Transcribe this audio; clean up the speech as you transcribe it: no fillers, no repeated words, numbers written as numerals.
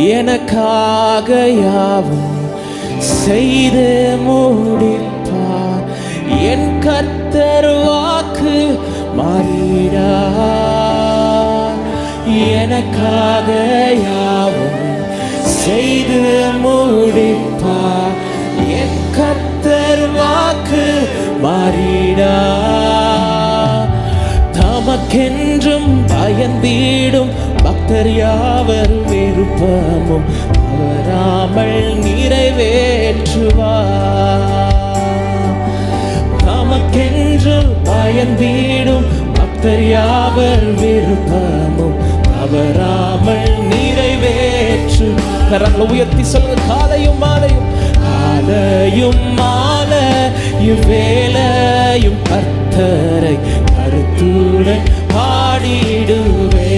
எனக்காக யாவும் செய்து முடிப்பார். என் கர்த்தர் வாக்கு மாறிடார். எனக்காக யாவும் செய்து முடிப்பார். என் கர்த்தர் வாக்கு மாறிடார். தமக்கென்றும் பயந்திடும் பக்தர் யாவர் விருப்பமும் தவறாமல் நிறைவேற்றுவார். தமக்கென்று பயந்திடும் பக்தர் யாவர் விருப்பமும் தவறாமல் நிறைவேற்று. கரங்களை உயர்த்தி சொல்லுங்க. காலையும் மாலையும் காலையும் மாலையும் வேலையும் கர்த்தரை கருத்துடன் பாடிடுவே.